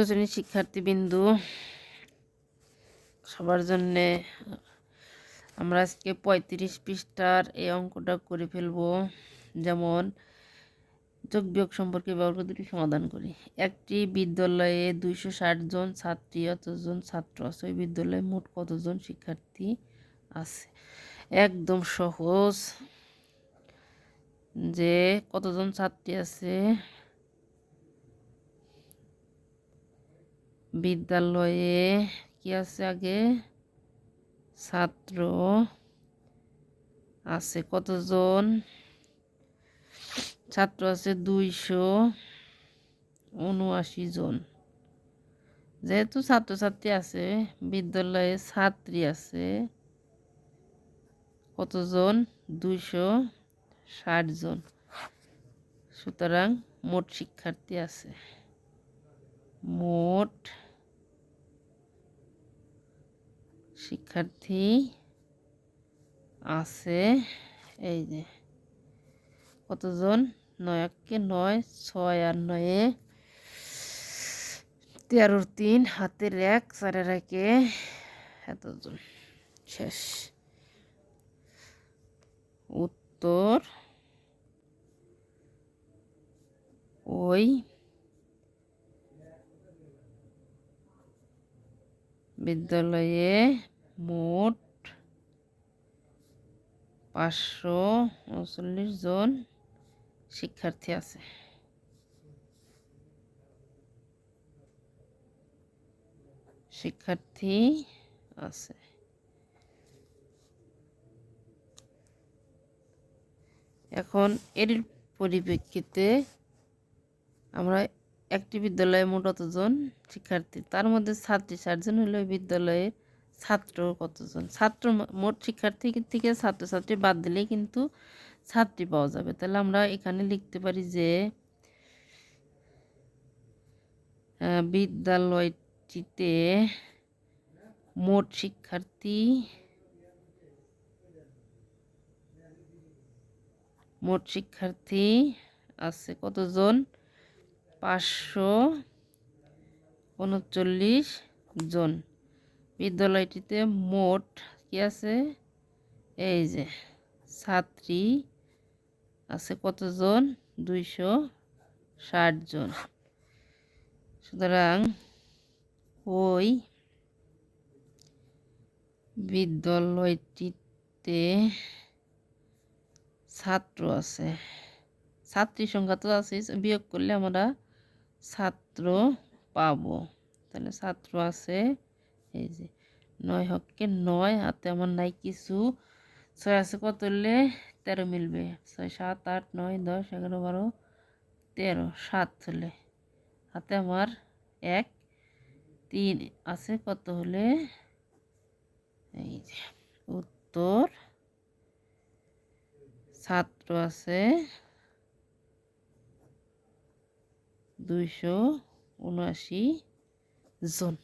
শ্রেণীর শিক্ষার্থীবৃন্দু সবার জন্যে আমরা আজকে 35 পৃষ্ঠার এই অঙ্কটা করে ফেলব। যেমন যোগ বিয়োগ সম্পর্কে ব্যবহার করে দুটি সমাধান করি। একটি বিদ্যালয়ে 260 জন ছাত্রী অতজন ছাত্র আছে। ওই বিদ্যালয়ে মোট কতজন শিক্ষার্থী আছে? একদম সহজ, যে কতজন ছাত্রী আছে, বিদ্যালয়ে কি আছে, আগে ছাত্র আছে কতজন, ছাত্র আছে 279 জন। যেহেতু ছাত্রছাত্রী আছে, বিদ্যালয়ে ছাত্রী আছে কতজন, 260 জন। সুতরাং মোট শিক্ষার্থী আছে, মোট শিক্ষার্থী আছে এই যে কতজন, 9 6 আর 9 13 3 হাতের 1 4 1 এতজন। শেষ। উত্তর ওই বিদ্যালয়ে মোট 539 জন শিক্ষার্থী আছে। শিক্ষার্থী আছে। এখন এর পরিপ্রেক্ষিতে আমরা একটি বিদ্যালয়ে মোট কতজন শিক্ষার্থী, তার মধ্যে ছাত্রী 60 জন হলে বিদ্যালয়ের ছাত্র কতজন। ছাত্র মোট শিক্ষার্থী থেকে ছাত্রছাত্রী বাদ দিলেই কিন্তু ছাত্রী পাওয়া যাবে। তাহলে আমরা এখানে লিখতে পারি যে বিদ্যালয়টিতে মোট শিক্ষার্থী আছে কতজন, 539 জন। বিদ্যালয়টিতে মোট কি আছে, এই যে ছাত্রী আছে কতজন, 260 জন। সুতরাং ওই বিদ্যালয়টিতে ছাত্র আছে, ছাত্রী সংখ্যা তো আছে, বিয়োগ করলে আমরা ছাত্র পাবো। তাহলে ছাত্র আছে এই যে 9 হকে 9, হাতে আমার নাই কিছু, 6 আছে কত হলে 13 মিলবে, 6 7 8 9 10 11 12 13, 7 হলে হাতে আমার 1 3 আছে কত হলে, এই যে উত্তর ছাত্র আছে 279 জন।